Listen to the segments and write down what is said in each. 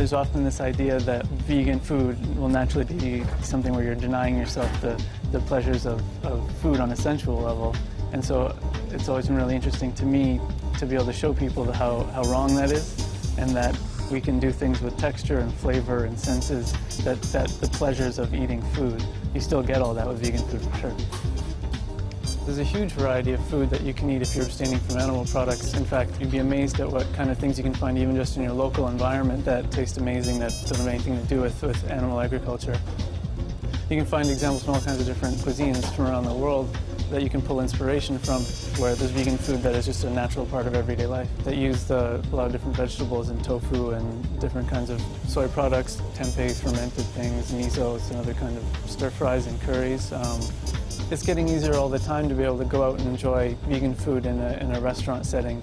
There's often this idea that vegan food will naturally be something where you're denying yourself the pleasures of food on a sensual level. And so it's always been really interesting to me to be able to show people how wrong that is, and that we can do things with texture and flavor and senses that the pleasures of eating food, you still get all that with vegan food for sure. There's a huge variety of food that you can eat if you're abstaining from animal products. In fact, you'd be amazed at what kind of things you can find even just in your local environment that taste amazing, that don't have anything to do with animal agriculture. You can find examples from all kinds of different cuisines from around the world that you can pull inspiration from, where there's vegan food that is just a natural part of everyday life, that use a lot of different vegetables and tofu and different kinds of soy products, tempeh, fermented things, misos, and other kind of stir fries and curries. It's getting easier all the time to be able to go out and enjoy vegan food in a restaurant setting.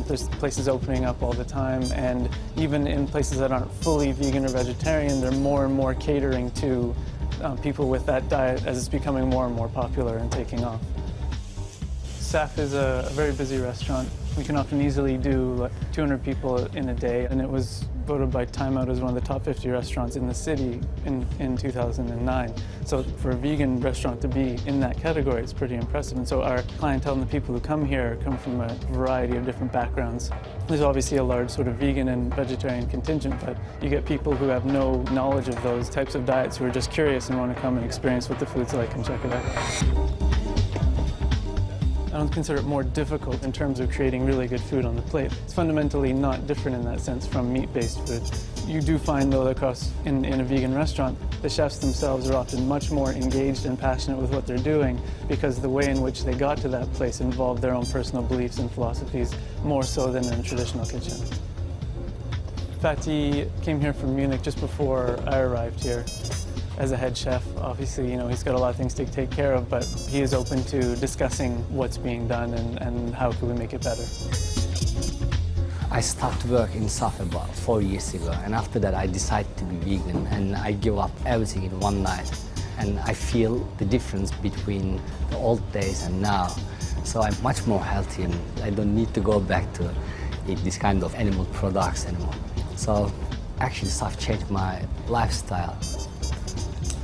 There's places opening up all the time, and even in places that aren't fully vegan or vegetarian, they're more and more catering to people with that diet as it's becoming more and more popular and taking off. SAF is a very busy restaurant. We can often easily do like 200 people in a day, and it was voted by Time Out as one of the top 50 restaurants in the city in 2009. So for a vegan restaurant to be in that category, it's pretty impressive. And so our clientele and the people who come here come from a variety of different backgrounds. There's obviously a large sort of vegan and vegetarian contingent, but you get people who have no knowledge of those types of diets who are just curious and want to come and experience what the food's like and check it out. I don't consider it more difficult in terms of creating really good food on the plate. It's fundamentally not different in that sense from meat-based food. You do find, though, across in a vegan restaurant, the chefs themselves are often much more engaged and passionate with what they're doing because the way in which they got to that place involved their own personal beliefs and philosophies more so than in a traditional kitchen. Fatih came here from Munich just before I arrived here. As a head chef, obviously, you know, he's got a lot of things to take care of, but he is open to discussing what's being done and how can we make it better. I started work in SAF about 4 years ago, and after that I decided to be vegan, and I give up everything in one night. And I feel the difference between the old days and now. So I'm much more healthy, and I don't need to go back to eat this kind of animal products anymore. So actually SAF changed my lifestyle.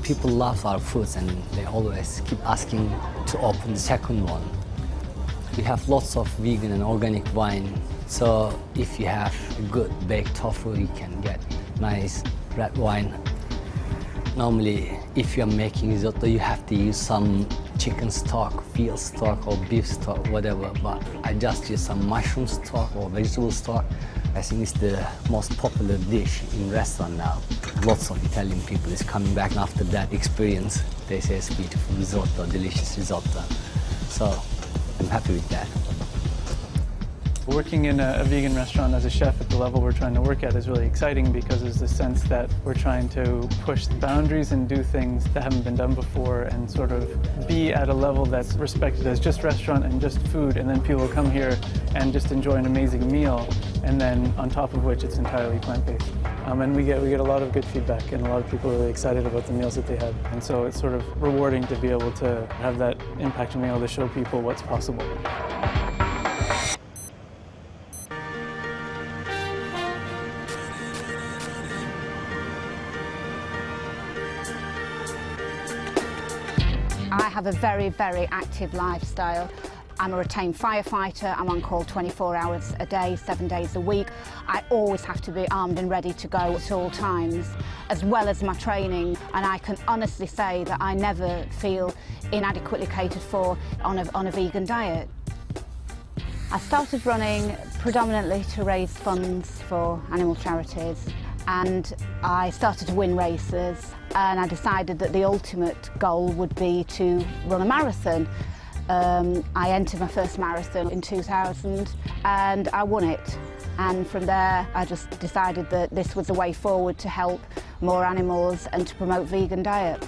People love our foods, and they always keep asking to open the second one. We have lots of vegan and organic wine, so if you have a good baked tofu, you can get nice red wine. Normally, if you're making risotto, you have to use some chicken stock, veal stock, or beef stock, whatever, but I just use some mushroom stock or vegetable stock. I think it's the most popular dish in restaurant now. Lots of Italian people is coming back after that experience. They say it's beautiful risotto, delicious risotto. So I'm happy with that. Working in a vegan restaurant as a chef at the level we're trying to work at is really exciting because there's the sense that we're trying to push the boundaries and do things that haven't been done before and sort of be at a level that's respected as just restaurant and just food, and then people come here and just enjoy an amazing meal, and then on top of which it's entirely plant-based. And we get a lot of good feedback, and a lot of people are really excited about the meals that they had. And so it's sort of rewarding to be able to have that impact and be able to show people what's possible. I have a very, very active lifestyle. I'm a retained firefighter. I'm on call 24 hours a day, 7 days a week. I always have to be armed and ready to go at all times, as well as my training. And I can honestly say that I never feel inadequately catered for on a vegan diet. I started running predominantly to raise funds for animal charities, and I started to win races, and I decided that the ultimate goal would be to run a marathon. I entered my first marathon in 2000 and I won it. And from there I just decided that this was the way forward to help more animals and to promote vegan diet.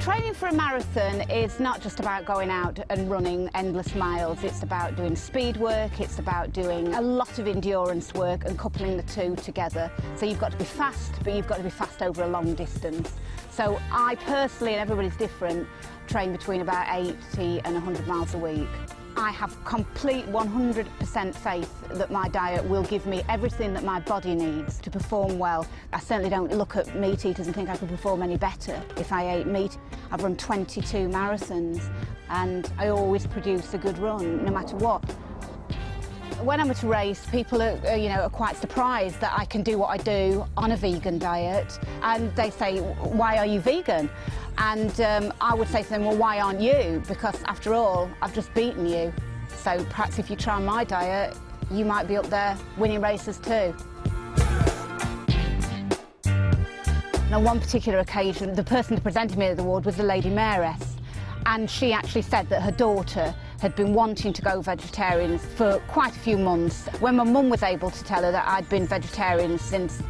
Training for a marathon is not just about going out and running endless miles. It's about doing speed work, it's about doing a lot of endurance work and coupling the two together. So you've got to be fast, but you've got to be fast over a long distance. So I personally, and everybody's different, train between about 80 and 100 miles a week. I have complete 100% faith that my diet will give me everything that my body needs to perform well. I certainly don't look at meat eaters and think I could perform any better if I ate meat. I've run 22 marathons and I always produce a good run, no matter what. When I'm at a race, people are quite surprised that I can do what I do on a vegan diet, and they say, "Why are you vegan?" And I would say to them, "Well, why aren't you? Because after all, I've just beaten you. So perhaps if you try my diet, you might be up there winning races too." And on one particular occasion, the person who presented me the award was the Lady Mayoress, and she actually said that her daughter had been wanting to go vegetarian for quite a few months. When my mum was able to tell her that I'd been vegetarian since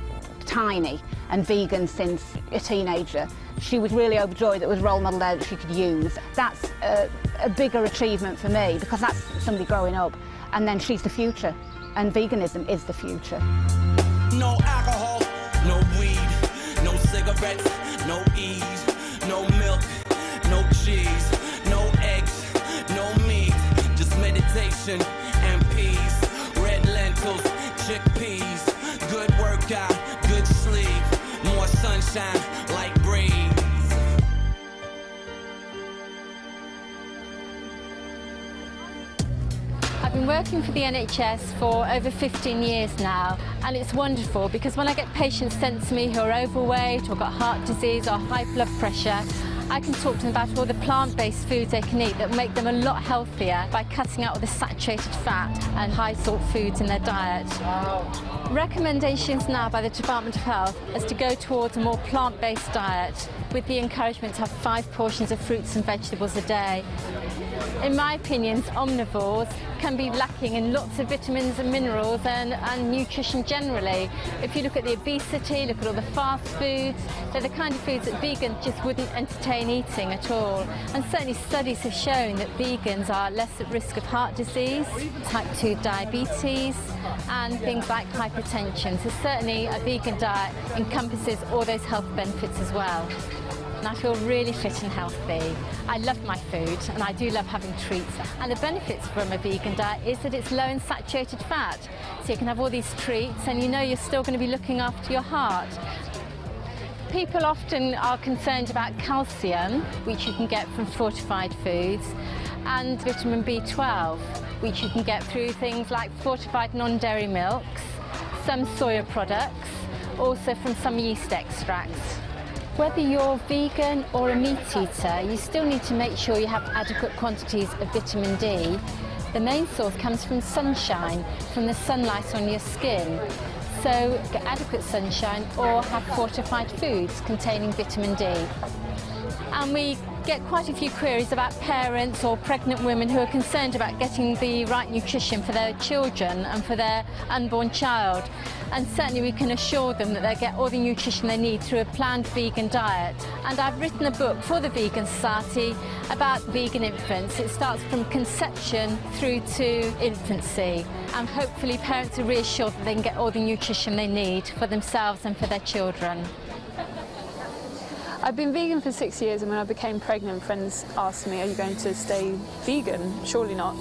tiny and vegan since a teenager, she was really overjoyed that there was a role model there that she could use. That's a bigger achievement for me, because that's somebody growing up, and then she's the future, and veganism is the future. No alcohol, no weed, no cigarettes, no ease, no milk, no cheese, no eggs, no meat, just meditation and peace, red lentils, chickpeas, good workout, good sleep, more sunshine, light breeze. I've been working for the NHS for over 15 years now, and it's wonderful because when I get patients sent to me who are overweight or got heart disease or high blood pressure, I can talk to them about all the plant-based foods they can eat that make them a lot healthier by cutting out all the saturated fat and high salt foods in their diet. Recommendations now by the Department of Health is to go towards a more plant-based diet with the encouragement to have 5 portions of fruits and vegetables a day. In my opinion, omnivores can be lacking in lots of vitamins and minerals and nutrition generally. If you look at the obesity, look at all the fast foods, they're the kind of foods that vegans just wouldn't entertain eating at all. And certainly studies have shown that vegans are less at risk of heart disease, type 2 diabetes, and things like hypertension. So certainly a vegan diet encompasses all those health benefits as well. And I feel really fit and healthy. I love my food and I do love having treats. And the benefits from a vegan diet is that it's low in saturated fat. So you can have all these treats and you know you're still going to be looking after your heart. People often are concerned about calcium, which you can get from fortified foods, and vitamin B12, which you can get through things like fortified non-dairy milks, some soya products, also from some yeast extracts. Whether you're vegan or a meat eater, you still need to make sure you have adequate quantities of vitamin D. The main source comes from sunshine, from the sunlight on your skin. So get adequate sunshine or have fortified foods containing vitamin D. And we get quite a few queries about parents or pregnant women who are concerned about getting the right nutrition for their children and for their unborn child. And certainly we can assure them that they get all the nutrition they need through a planned vegan diet. And I've written a book for the Vegan Society about vegan infants. It starts from conception through to infancy. And hopefully parents are reassured that they can get all the nutrition they need for themselves and for their children. I've been vegan for 6 years, and when I became pregnant, friends asked me, "Are you going to stay vegan?" "Surely not,"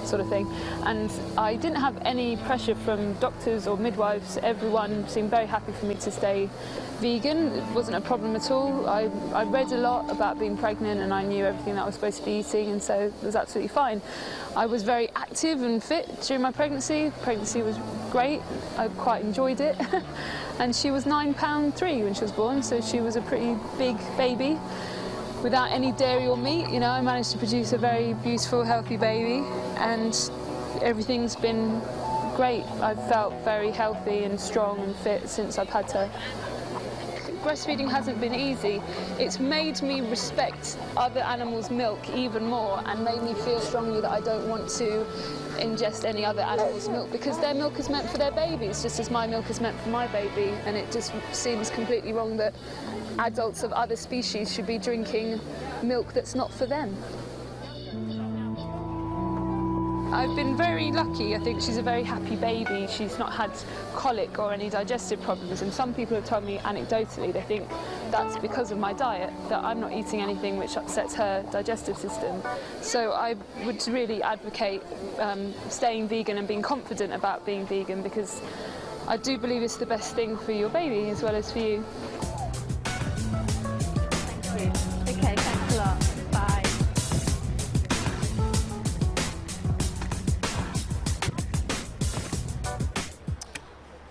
sort of thing. And I didn't have any pressure from doctors or midwives. Everyone seemed very happy for me to stay vegan. It wasn't a problem at all. I read a lot about being pregnant and I knew everything that I was supposed to be eating, and so it was absolutely fine. I was very active and fit during my pregnancy. Pregnancy was great. I quite enjoyed it. And she was 9 pound 3 when she was born, so she was a pretty big baby. Without any dairy or meat, you know, I managed to produce a very beautiful, healthy baby, and everything's been great. I've felt very healthy and strong and fit since I've had her. Breastfeeding hasn't been easy. It's made me respect other animals' milk even more and made me feel strongly that I don't want to ingest any other animal's milk, because their milk is meant for their babies just as my milk is meant for my baby, and it just seems completely wrong that adults of other species should be drinking milk that's not for them. I've been very lucky. I think she's a very happy baby. She's not had colic or any digestive problems, and some people have told me anecdotally they think that's because of my diet, that I'm not eating anything which upsets her digestive system. So I would really advocate staying vegan and being confident about being vegan, because I do believe it's the best thing for your baby as well as for you. Thank you. Okay, thanks a lot. Bye.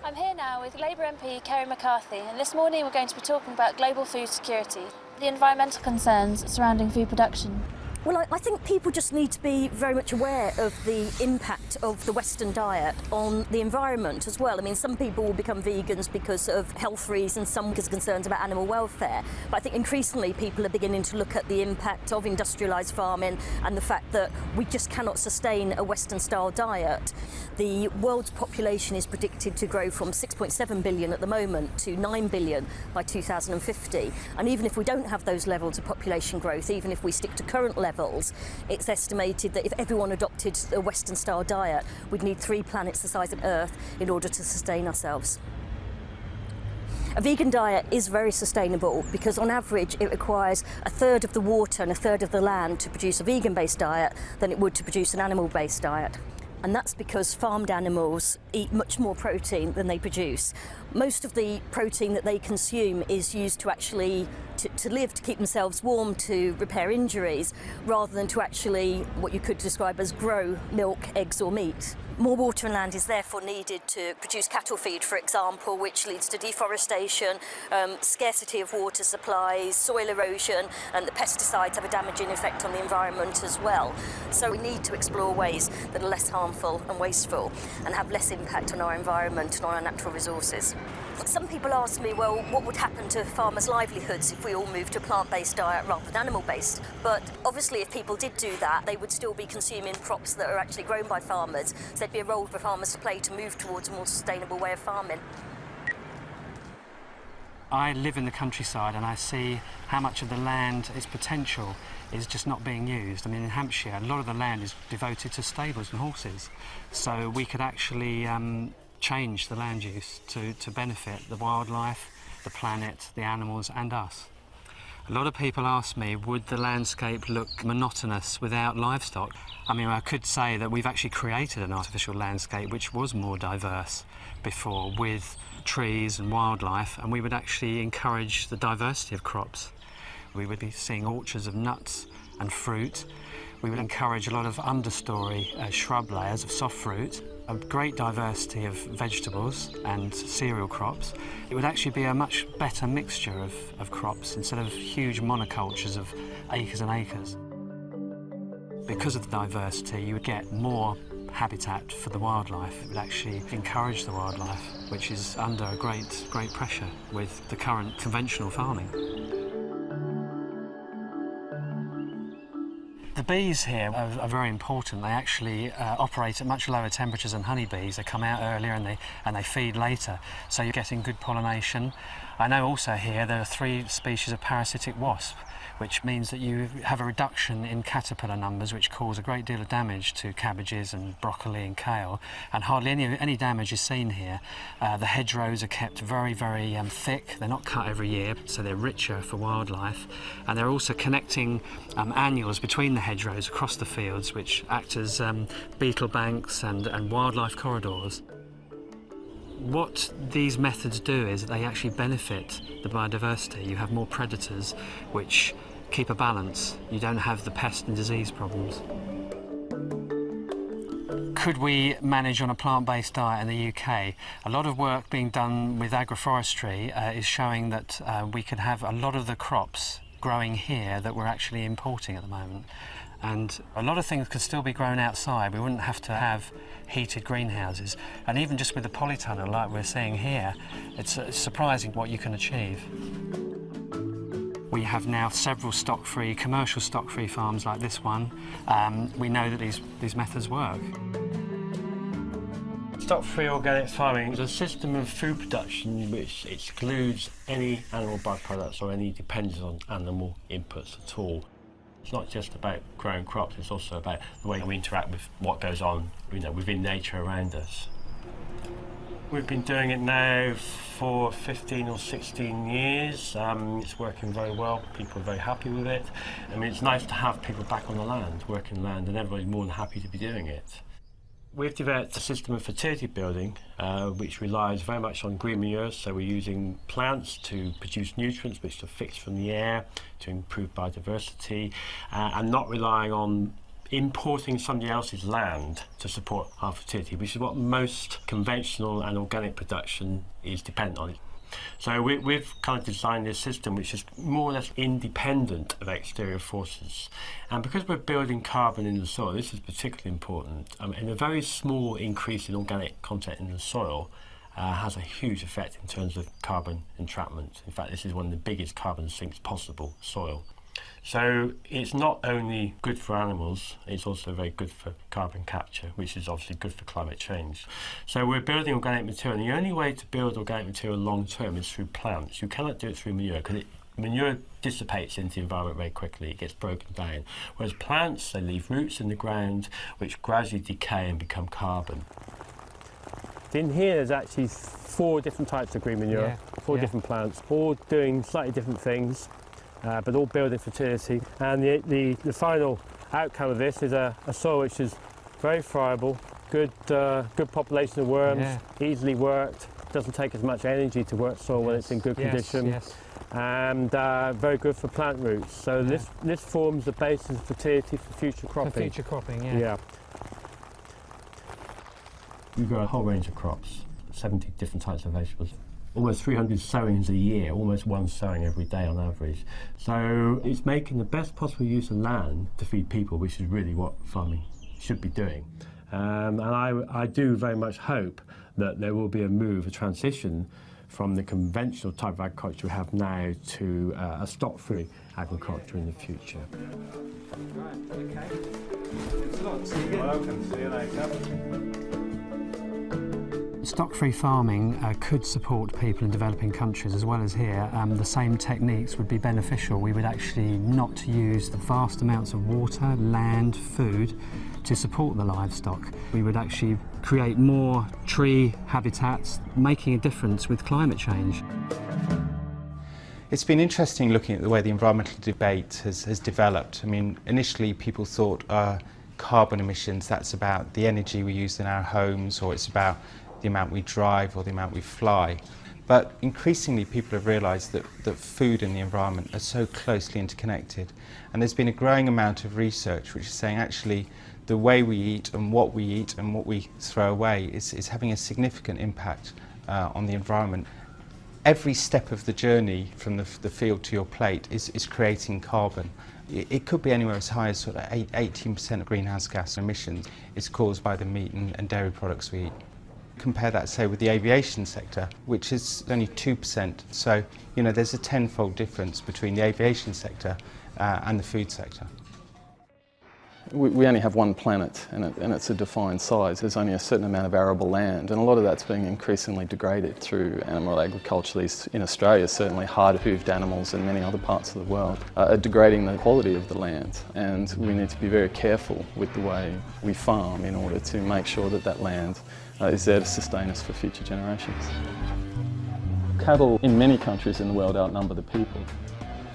I'm here now with Labour MP Kerry McCarthy, and this morning we're going to be talking about global food security, the environmental concerns surrounding food production. Well, I think people just need to be very much aware of the impact of the Western diet on the environment as well. I mean, some people will become vegans because of health reasons, some because of concerns about animal welfare. But I think increasingly people are beginning to look at the impact of industrialised farming and the fact that we just cannot sustain a Western-style diet. The world's population is predicted to grow from 6.7 billion at the moment to 9 billion by 2050. And even if we don't have those levels of population growth, even if we stick to current levels, it's estimated that if everyone adopted a Western-style diet, we'd need 3 planets the size of Earth in order to sustain ourselves. A vegan diet is very sustainable because on average it requires 1/3 of the water and 1/3 of the land to produce a vegan-based diet than it would to produce an animal-based diet. And that's because farmed animals eat much more protein than they produce. Most of the protein that they consume is used to actually to live, to keep themselves warm, to repair injuries, rather than to actually what you could describe as grow milk, eggs or meat. More water and land is therefore needed to produce cattle feed, for example, which leads to deforestation, scarcity of water supplies, soil erosion, and the pesticides have a damaging effect on the environment as well. So we need to explore ways that are less harmful and wasteful and have less impact on our environment and on our natural resources. Some people ask me, well, what would happen to farmers' livelihoods if we all moved to a plant-based diet rather than animal-based? But obviously if people did do that, they would still be consuming crops that are actually grown by farmers. So there'd be a role for farmers to play to move towards a more sustainable way of farming. I live in the countryside and I see how much of the land, its potential, is just not being used. I mean, in Hampshire, a lot of the land is devoted to stables and horses. So we could actually change the land use to benefit the wildlife, the planet, the animals and us. A lot of people ask me, would the landscape look monotonous without livestock? I mean, I could say that we've actually created an artificial landscape which was more diverse before, with trees and wildlife, and we would actually encourage the diversity of crops. We would be seeing orchards of nuts and fruit. We would encourage a lot of understory shrub layers of soft fruit, a great diversity of vegetables and cereal crops. It would actually be a much better mixture of crops instead of huge monocultures of acres and acres. Because of the diversity, you would get more habitat for the wildlife. It would actually encourage the wildlife, which is under a great pressure with the current conventional farming. The bees here are very important. They actually operate at much lower temperatures than honeybees. They come out earlier and they feed later, so you're getting good pollination. I know also here there are 3 species of parasitic wasp, which means that you have a reduction in caterpillar numbers, which cause a great deal of damage to cabbages and broccoli and kale, and hardly any damage is seen here. The hedgerows are kept very thick. They're not cut every year, so they're richer for wildlife, and they're also connecting annuals between the hedgerows across the fields, which act as beetle banks and wildlife corridors. What these methods do is that they actually benefit the biodiversity. You have more predators which keep a balance. You don't have the pest and disease problems. Could we manage on a plant-based diet in the UK? A lot of work being done with agroforestry is showing that we could have a lot of the crops growing here that we're actually importing at the moment. And a lot of things could still be grown outside. We wouldn't have to have heated greenhouses. And even just with the polytunnel like we're seeing here, it's surprising what you can achieve. We have now several stock-free, commercial stock-free farms like this one. We know that these methods work. Stock-free organic farming is a system of food production which excludes any animal byproducts or any dependence on animal inputs at all. It's not just about growing crops, it's also about the way we interact with what goes on, within nature around us. We've been doing it now for 15 or 16 years. It's working very well. People are very happy with it. I mean, it's nice to have people back on the land, working land, and everybody's more than happy to be doing it. We've developed a system of fertility building which relies very much on green manure, so we're using plants to produce nutrients which are fixed from the air to improve biodiversity, and not relying on importing somebody else's land to support our fertility, which is what most conventional and organic production is dependent on. So we've kind of designed this system which is more or less independent of exterior forces. And because we're building carbon in the soil, this is particularly important, and a very small increase in organic content in the soil has a huge effect in terms of carbon entrapment. In fact, this is one of the biggest carbon sinks possible, soil. So it's not only good for animals, it's also very good for carbon capture, which is obviously good for climate change. So we're building organic material, and the only way to build organic material long term is through plants. You cannot do it through manure, because manure dissipates into the environment very quickly, it gets broken down. Whereas plants, they leave roots in the ground which gradually decay and become carbon. In here there's actually 4 different types of green manure, 4 different plants, all doing slightly different things. But all building fertility, and the final outcome of this is a soil which is very friable, good population of worms, easily worked, doesn't take as much energy to work soil when it's in good condition, and very good for plant roots. So this forms the basis of fertility for future cropping. For future cropping, We grow a whole range of crops, 70 different types of vegetables. Almost 300 sowings a year, almost 1 sowing every day on average. So it's making the best possible use of land to feed people, which is really what farming should be doing. And I do very much hope that there will be a transition from the conventional type of agriculture we have now to a stock-free agriculture in the future. Right, okay. Thanks a lot. See you again. Welcome. See you later. Stock-free farming could support people in developing countries as well as here. The same techniques would be beneficial. We would actually not use the vast amounts of water, land, food to support the livestock. We would actually create more tree habitats, making a difference with climate change. It's been interesting looking at the way the environmental debate has developed. I mean, initially people thought carbon emissions, that's about the energy we use in our homes, or it's about the amount we drive or the amount we fly. But increasingly people have realised that food and the environment are so closely interconnected, and there's been a growing amount of research which is saying actually the way we eat and what we throw away is having a significant impact on the environment. Every step of the journey from the field to your plate is creating carbon. It could be anywhere as high as sort of 18% of greenhouse gas emissions is caused by the meat and dairy products we eat. Compare that, say, with the aviation sector, which is only 2%. So, there's a tenfold difference between the aviation sector and the food sector. We only have one planet, and it's a defined size. There's only a certain amount of arable land, and a lot of that's being increasingly degraded through animal agriculture. In Australia, certainly hard-hooved animals and many other parts of the world are degrading the quality of the land, and we need to be very careful with the way we farm in order to make sure that land is there to sustain us for future generations. Cattle in many countries in the world outnumber the people.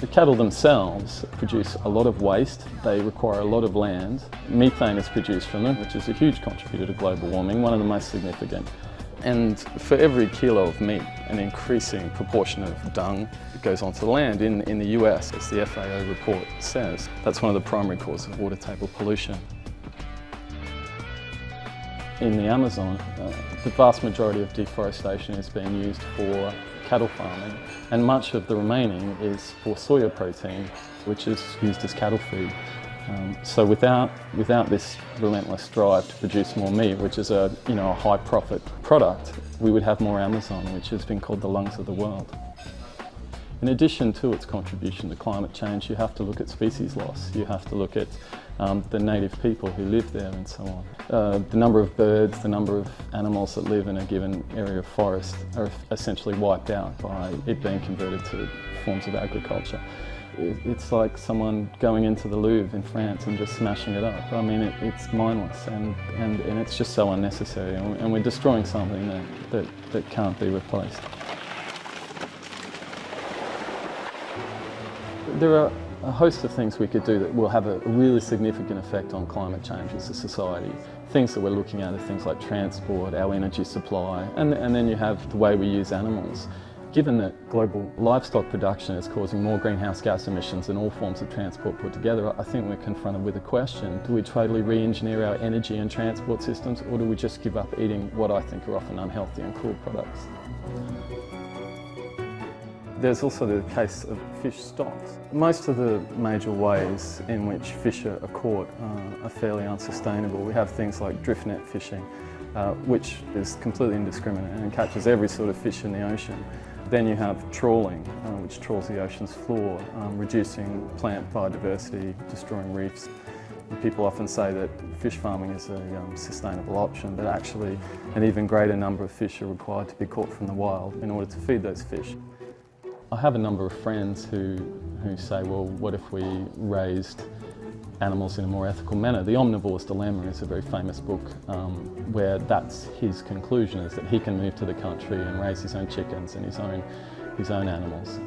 The cattle themselves produce a lot of waste, they require a lot of land. Methane is produced from them, which is a huge contributor to global warming, one of the most significant. And for every kilo of meat, an increasing proportion of dung goes onto the land. In the US, as the FAO report says, that's one of the primary causes of water table pollution. In the Amazon, the vast majority of deforestation is being used for cattle farming, and much of the remaining is for soya protein, which is used as cattle feed. So without this relentless drive to produce more meat, which is a high profit product, we would have more Amazon, which has been called the lungs of the world. In addition to its contribution to climate change, you have to look at species loss. You have to look at the native people who live there and so on. The number of birds, the number of animals that live in a given area of forest are essentially wiped out by it being converted to forms of agriculture. It's like someone going into the Louvre in France and just smashing it up. I mean, it's mindless and it's just so unnecessary, and we're destroying something that can't be replaced. There are a host of things we could do that will have a really significant effect on climate change as a society. Things that we're looking at are things like transport, our energy supply, and then you have the way we use animals. Given that global livestock production is causing more greenhouse gas emissions than all forms of transport put together, I think we're confronted with a question: do we totally re-engineer our energy and transport systems, or do we just give up eating what I think are often unhealthy and cruel products? There's also the case of fish stocks. Most of the major ways in which fish are caught are fairly unsustainable. We have things like drift net fishing, which is completely indiscriminate and catches every sort of fish in the ocean. Then you have trawling, which trawls the ocean's floor, reducing plant biodiversity, destroying reefs. And people often say that fish farming is a sustainable option, but actually an even greater number of fish are required to be caught from the wild in order to feed those fish. I have a number of friends who say, well, what if we raised animals in a more ethical manner? The Omnivore's Dilemma is a very famous book where that's his conclusion, is that he can move to the country and raise his own chickens and his own animals.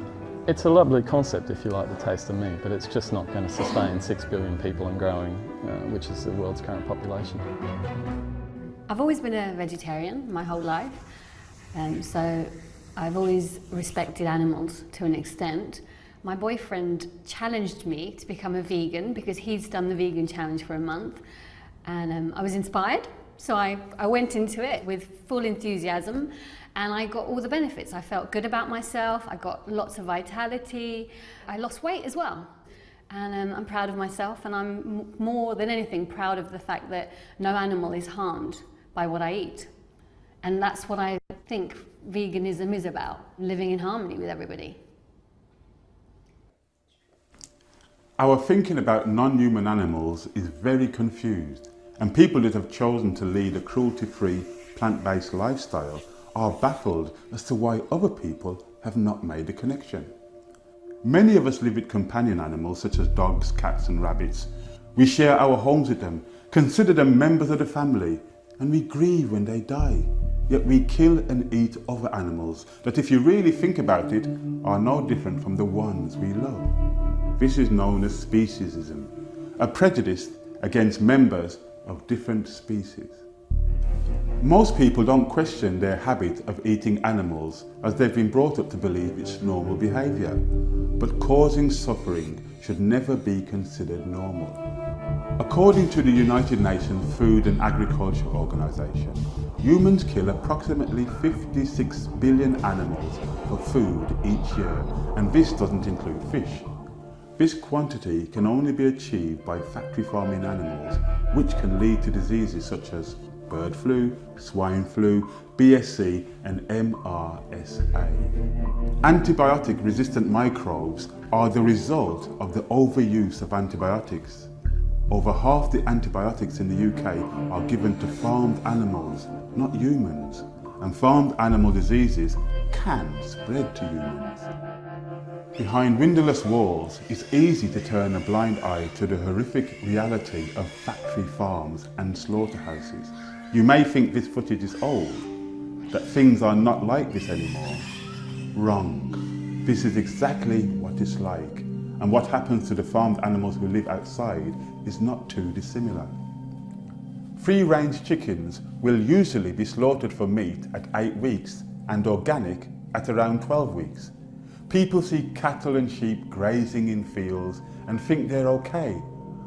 It's a lovely concept if you like the taste of meat, but it's just not going to sustain 6 billion people and growing, which is the world's current population. I've always been a vegetarian my whole life, so I've always respected animals to an extent. My boyfriend challenged me to become a vegan because he's done the vegan challenge for a month, and I was inspired, so I went into it with full enthusiasm, and I got all the benefits. I felt good about myself, I got lots of vitality, I lost weight as well, and I'm proud of myself, and I'm more than anything proud of the fact that no animal is harmed by what I eat. And that's what I think veganism is about, living in harmony with everybody. Our thinking about non-human animals is very confused, and people that have chosen to lead a cruelty-free, plant-based lifestyle are baffled as to why other people have not made the connection. Many of us live with companion animals such as dogs, cats and rabbits. We share our homes with them, consider them members of the family, and we grieve when they die. Yet we kill and eat other animals that, if you really think about it, are no different from the ones we love. This is known as speciesism, a prejudice against members of different species. Most people don't question their habit of eating animals as they've been brought up to believe it's normal behaviour, but causing suffering should never be considered normal. According to the United Nations Food and Agriculture Organization, humans kill approximately 56 billion animals for food each year, and this doesn't include fish. This quantity can only be achieved by factory farming animals, which can lead to diseases such as bird flu, swine flu, BSE and MRSA. Antibiotic-resistant microbes are the result of the overuse of antibiotics. Over half the antibiotics in the UK are given to farmed animals, not humans, and farmed animal diseases can spread to humans. Behind windowless walls, it's easy to turn a blind eye to the horrific reality of factory farms and slaughterhouses. You may think this footage is old, that things are not like this anymore. Wrong. This is exactly what it's like, and what happens to the farmed animals who live outside is not too dissimilar. Free-range chickens will usually be slaughtered for meat at 8 weeks and organic at around 12 weeks. People see cattle and sheep grazing in fields and think they're okay,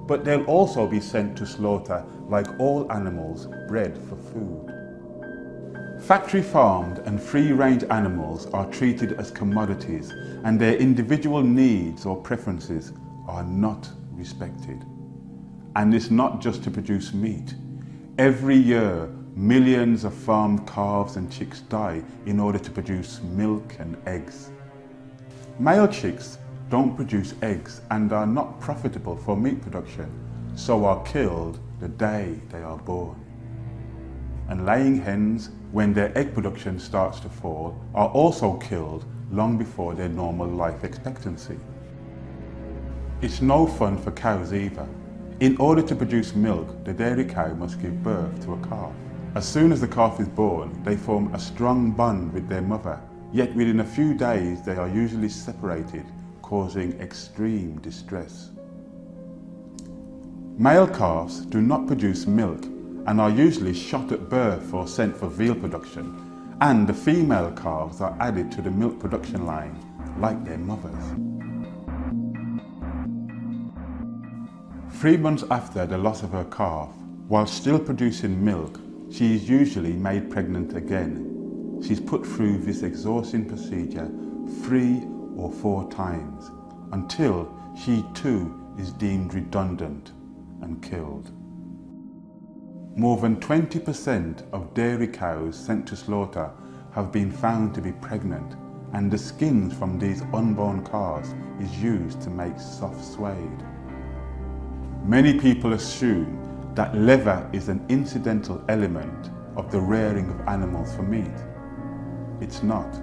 but they'll also be sent to slaughter like all animals bred for food. Factory farmed and free-range animals are treated as commodities, and their individual needs or preferences are not respected. And it's not just to produce meat. Every year, millions of farmed calves and chicks die in order to produce milk and eggs. Male chicks don't produce eggs and are not profitable for meat production, so are killed the day they are born. And laying hens, when their egg production starts to fall, are also killed long before their normal life expectancy. It's no fun for cows either. In order to produce milk, the dairy cow must give birth to a calf. As soon as the calf is born, they form a strong bond with their mother. Yet within a few days, they are usually separated, causing extreme distress. Male calves do not produce milk and are usually shot at birth or sent for veal production, and the female calves are added to the milk production line like their mothers. 3 months after the loss of her calf, while still producing milk, she is usually made pregnant again. She's put through this exhausting procedure 3 or 4 times until she too is deemed redundant and killed. More than 20% of dairy cows sent to slaughter have been found to be pregnant, and the skins from these unborn calves is used to make soft suede. Many people assume that leather is an incidental element of the rearing of animals for meat. It's not.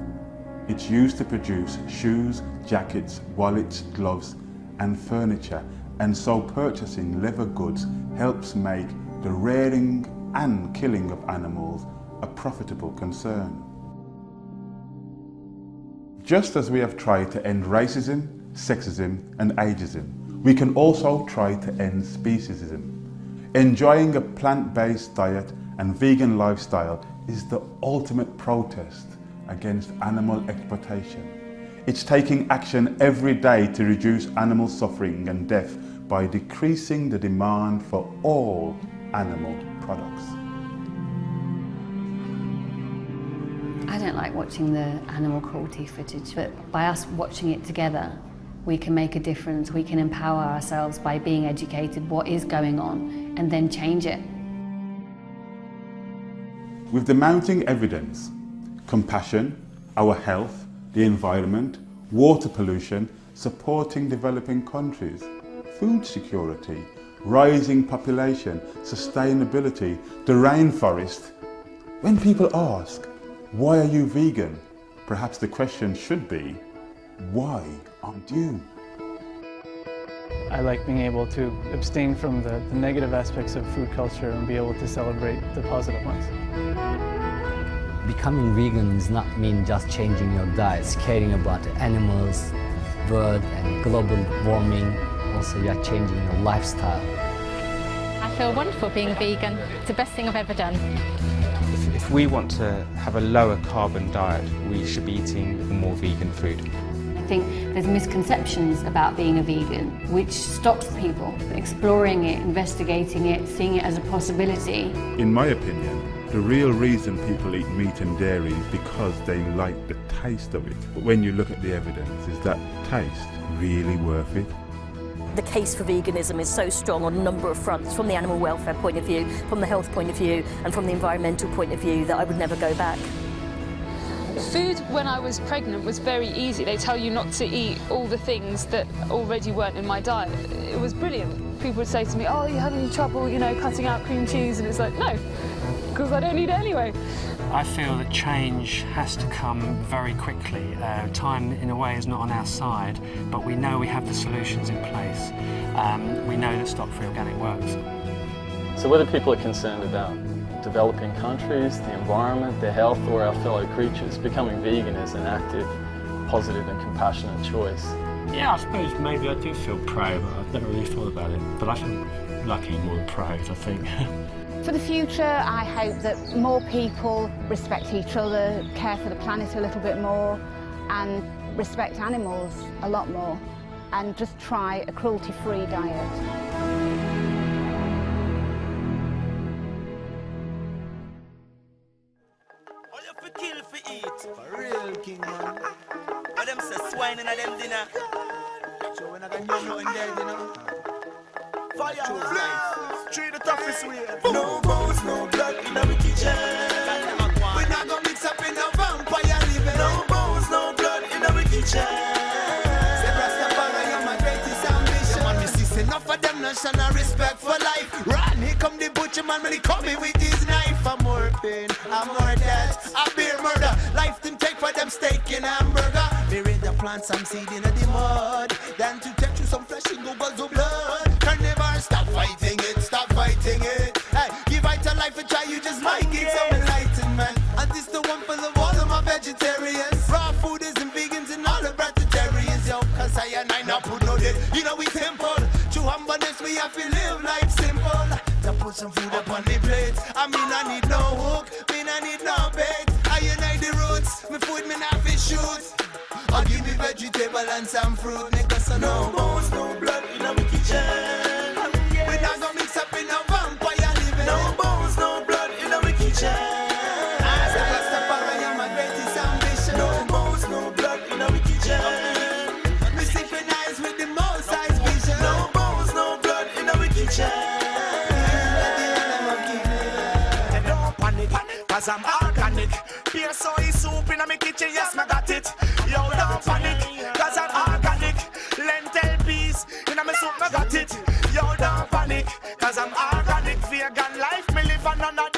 It's used to produce shoes, jackets, wallets, gloves, and furniture, and so purchasing leather goods helps make the rearing and killing of animals a profitable concern. Just as we have tried to end racism, sexism, and ageism, we can also try to end speciesism. Enjoying a plant-based diet and vegan lifestyle is the ultimate protest against animal exploitation. It's taking action every day to reduce animal suffering and death by decreasing the demand for all animal products. I don't like watching the animal cruelty footage, but by us watching it together, we can make a difference. We can empower ourselves by being educated what is going on and then change it. With the mounting evidence, compassion, our health, the environment, water pollution, supporting developing countries, food security, rising population, sustainability, the rainforest. When people ask, why are you vegan? Perhaps the question should be, why aren't you? I like being able to abstain from the negative aspects of food culture and be able to celebrate the positive ones. Becoming vegan does not mean just changing your diet, caring about the animals, bird and global warming. Also, you are changing your lifestyle. I feel wonderful being vegan. It's the best thing I've ever done. If we want to have a lower carbon diet, we should be eating more vegan food. I think there's misconceptions about being a vegan, which stops people exploring it, investigating it, seeing it as a possibility. In my opinion, the real reason people eat meat and dairy is because they like the taste of it. But when you look at the evidence, is that taste really worth it? The case for veganism is so strong on a number of fronts, from the animal welfare point of view, from the health point of view, and from the environmental point of view, that I would never go back. Food when I was pregnant was very easy. They tell you not to eat all the things that already weren't in my diet. It was brilliant. People would say to me, oh, you're having trouble, you know, cutting out cream cheese, and it's like, no, because I don't eat it anyway. I feel that change has to come very quickly. Time, in a way, is not on our side, but we know we have the solutions in place. We know that stock-free organic works. So whether people are concerned about developing countries, the environment, their health, or our fellow creatures, becoming vegan is an active, positive and compassionate choice. Yeah, I suppose maybe I do feel proud, but I've never really thought about it. But I feel lucky more than proud, I think. For the future, I hope that more people respect each other, care for the planet a little bit more, and respect animals a lot more, and just try a cruelty-free diet. Kill for eat, for real king man. But them say swine in a them dinner. So when I got nothing there, you know. Fire, blaze, treat the toughest way. No bones, no blood in our kitchen. We not gonna mix up in a vampire living. No bones, no blood in our kitchen. Say Rastafari, you're my greatest ambition. Man, me see enough of them not showing respect for life. Run, here come the butcher man when he coming with his knife. I'm more pain, I'm more death, I bear murder. Life them take for them steak and hamburger. Me ready to plant some seed in the mud, than to take you some flesh. rushing goes to blood. Can never stop fighting it, stop fighting it. Hey, give it a life a try, you just might get some enlightenment. And this the one for the all of my vegetarians, raw fooders and vegans and all the vegetarians, yo. Cause I and I not put no day, you know we simple. True humbleness, we have to live life simple. To put some food up on the plate. I mean I need no hook, mean I need no bait. I unite the roots, me food me not fish shoot. Or give me vegetable and some fruit. Make us no bones, no blood in our kitchen. We not gonna mix up in a vampire living. No bones, no blood in our kitchen. As a Rastafari, I'm my greatest ambition. No bones, no blood in our kitchen. We synchronize with the most size vision. No bones, no blood in our kitchen. Don't panic, cause I'm organic. Here soy soup in my kitchen, yes, I got it. Yo, don't panic, cause I'm organic. Lentil peas in my soup, I got it. Yo, don't panic, cause I'm organic. Vegan life, me live on none of